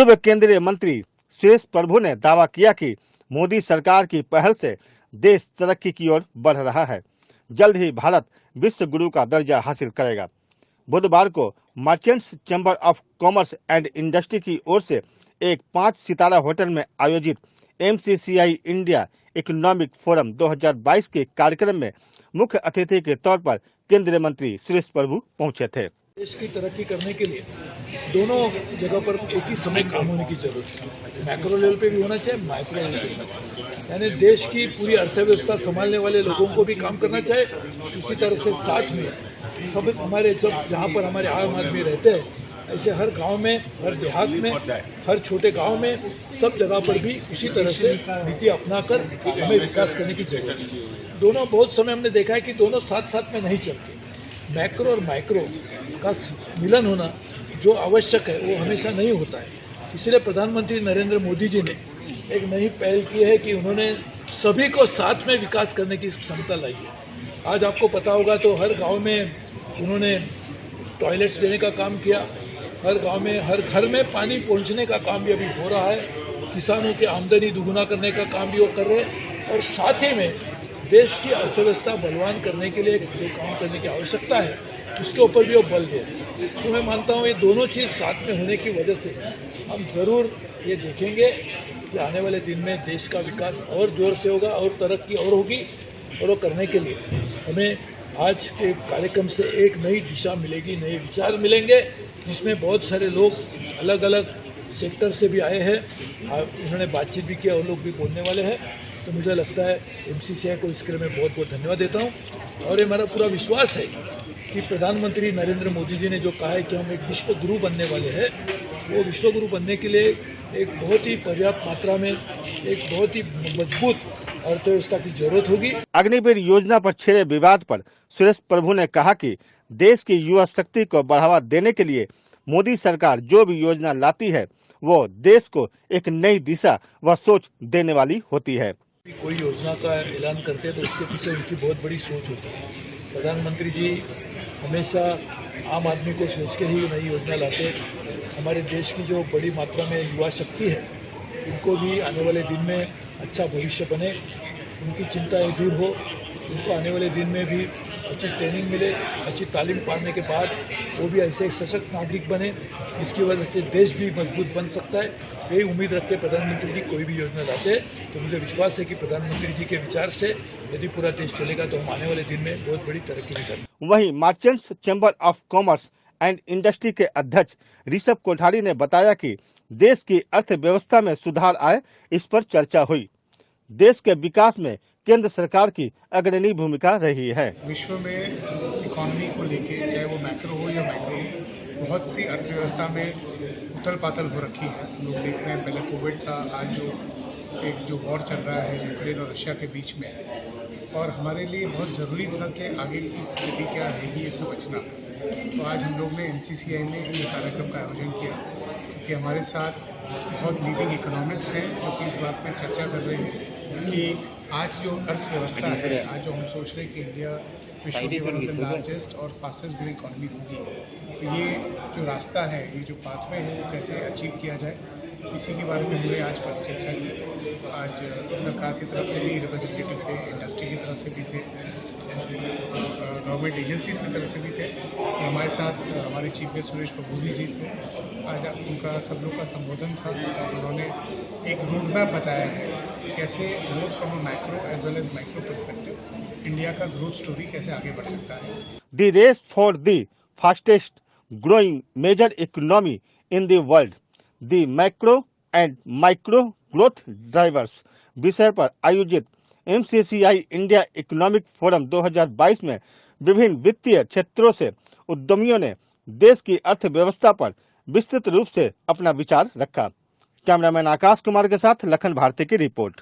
पूर्व केंद्रीय मंत्री सुरेश प्रभु ने दावा किया कि मोदी सरकार की पहल से देश तरक्की की ओर बढ़ रहा है। जल्द ही भारत विश्व गुरु का दर्जा हासिल करेगा। बुधवार को merchants chamber of commerce and industry की ओर से एक 5 सितारा होटल में आयोजित MCCI इंडिया इकोनॉमिक फोरम 2022 के कार्यक्रम में मुख्य अतिथि के तौर पर केंद्रीय मंत्री सुरेश प्रभु पहुंचे थे। देश की तरक्की करने के लिए दोनों जगह पर एक ही समय काम होने की जरूरत है। मैक्रो लेवल पे भी होना चाहिए, माइक्रो लेवल पे भी होना चाहिए। यानी देश की पूरी अर्थव्यवस्था संभालने वाले लोगों को भी काम करना चाहिए। उसी तरह से साथ में सब हमारे जहाँ पर हमारे आम आदमी रहते हैं, ऐसे हर गांव में, हर देहात में, हर छोटे गांव में, सब जगह पर भी उसी तरह से नीति अपनाकर हमें विकास करने की जरूरत है। दोनों बहुत समय हमने देखा है कि दोनों साथ साथ में नहीं चलते। मैक्रो और माइक्रो का मिलन होना जो आवश्यक है वो हमेशा नहीं होता है। इसलिए प्रधानमंत्री नरेंद्र मोदी जी ने एक नई पहल की है कि उन्होंने सभी को साथ में विकास करने की क्षमता लाई है। आज आपको पता होगा तो हर गांव में उन्होंने टॉयलेट्स देने का काम किया, हर गांव में, हर घर में पानी पहुंचने का काम भी अभी हो रहा है। किसानों की आमदनी दुगुना करने का काम भी वो कर रहे हैं और साथ ही में देश की अर्थव्यवस्था बलवान करने के लिए जो काम करने की आवश्यकता है उसके ऊपर भी वो बल दे रहे हैं। तो मैं मानता हूँ ये दोनों चीज़ साथ में होने की वजह से हम जरूर ये देखेंगे कि आने वाले दिन में देश का विकास और जोर से होगा और तरक्की और होगी। और वो करने के लिए हमें आज के कार्यक्रम से एक नई दिशा मिलेगी, नए विचार मिलेंगे, जिसमें बहुत सारे लोग अलग अलग सेक्टर से भी आए हैं। उन्होंने बातचीत भी किया और लोग भी बोलने वाले हैं। तो मुझे लगता है MCCI को इसके लिए मैं बहुत बहुत धन्यवाद देता हूँ। और ये मेरा पूरा विश्वास है कि प्रधानमंत्री नरेंद्र मोदी जी ने जो कहा है कि हम एक विश्व गुरु बनने वाले हैं, वो विश्व गुरु बनने के लिए एक बहुत ही पर्याप्त मात्रा में एक बहुत ही मजबूत अर्थव्यवस्था की जरूरत होगी। अग्निवीर योजना पर छिड़े विवाद पर सुरेश प्रभु ने कहा कि देश की युवा शक्ति को बढ़ावा देने के लिए मोदी सरकार जो भी योजना लाती है वो देश को एक नई दिशा व सोच देने वाली होती है। कोई योजना का ऐलान करते हैं तो उसके पीछे उनकी बहुत बड़ी सोच होती है। प्रधानमंत्री जी हमेशा आम आदमी को सोच के ही नई योजना लाते। हमारे देश की जो बड़ी मात्रा में युवा शक्ति है उनको भी आने वाले दिन में अच्छा भविष्य बने, उनकी चिंताएं दूर हो, उनको आने वाले दिन में भी अच्छी ट्रेनिंग मिले, अच्छी तालीम पाने के बाद वो भी ऐसे एक सशक्त नागरिक बने जिसकी वजह से देश भी मजबूत बन सकता है। यही उम्मीद रख के प्रधानमंत्री जी कोई भी योजना लाते हैं तो मुझे विश्वास है कि प्रधानमंत्री जी के विचार से यदि पूरा देश चलेगा तो हम आने वाले दिन में बहुत बड़ी तरक्की भी करेंगे। वहीं merchants chamber of commerce and industry के अध्यक्ष ऋषभ कोठारी ने बताया कि देश की अर्थव्यवस्था में सुधार आए, इस पर चर्चा हुई। देश के विकास में केंद्र सरकार की अग्रणी भूमिका रही है। विश्व में इकोनॉमी को लेके, चाहे वो मैक्रो हो या माइक्रो हो, बहुत सी अर्थव्यवस्था में उथल पाथल हो रखी है। लोग देख रहे हैं, पहले कोविड था, आज जो वॉर चल रहा है यूक्रेन और रशिया के बीच में, और हमारे लिए बहुत ज़रूरी था कि आगे की स्थिति क्या रहेगी ये समझना। तो आज हम लोग ने MCCI में ये कार्यक्रम का आयोजन किया क्योंकि हमारे साथ बहुत लीडिंग इकोनॉमिस्ट हैं जो कि इस बात में चर्चा कर रहे हैं कि आज जो अर्थव्यवस्था है, आज जो हम सोच रहे हैं कि इंडिया विश्व की वन ऑफ द लार्जेस्ट और फास्टेस्ट ग्रोइंग इकोनॉमी होगी, तो ये जो रास्ता है, ये जो पाथवे है वो कैसे अचीव किया जाए, इसी के बारे में हमने आज चर्चा की। आज सरकार की तरफ से भी रिप्रेजेंटेटिव थे, इंडस्ट्री की तरफ से भी थे, गवर्नमेंट एजेंसीज की तरफ से भी थे। तो हमारे साथ हमारे चीफ गेस्ट सुरेश प्रभु जी थे। आज उनका सब लोग का संबोधन था और उन्होंने एक रोड मैप बताया है कैसे both from a macro as well as micro perspective India का ग्रोथ स्टोरी कैसे आगे बढ़ सकता है। The race for the fastest growing major economy in the world, the macro and micro growth drivers विषय पर आयोजित MCCI इंडिया इकोनॉमिक फोरम 2022 में विभिन्न वित्तीय क्षेत्रों से उद्यमियों ने देश की अर्थव्यवस्था पर विस्तृत रूप से अपना विचार रखा। कैमरामैन आकाश कुमार के साथ लखन भारती की रिपोर्ट।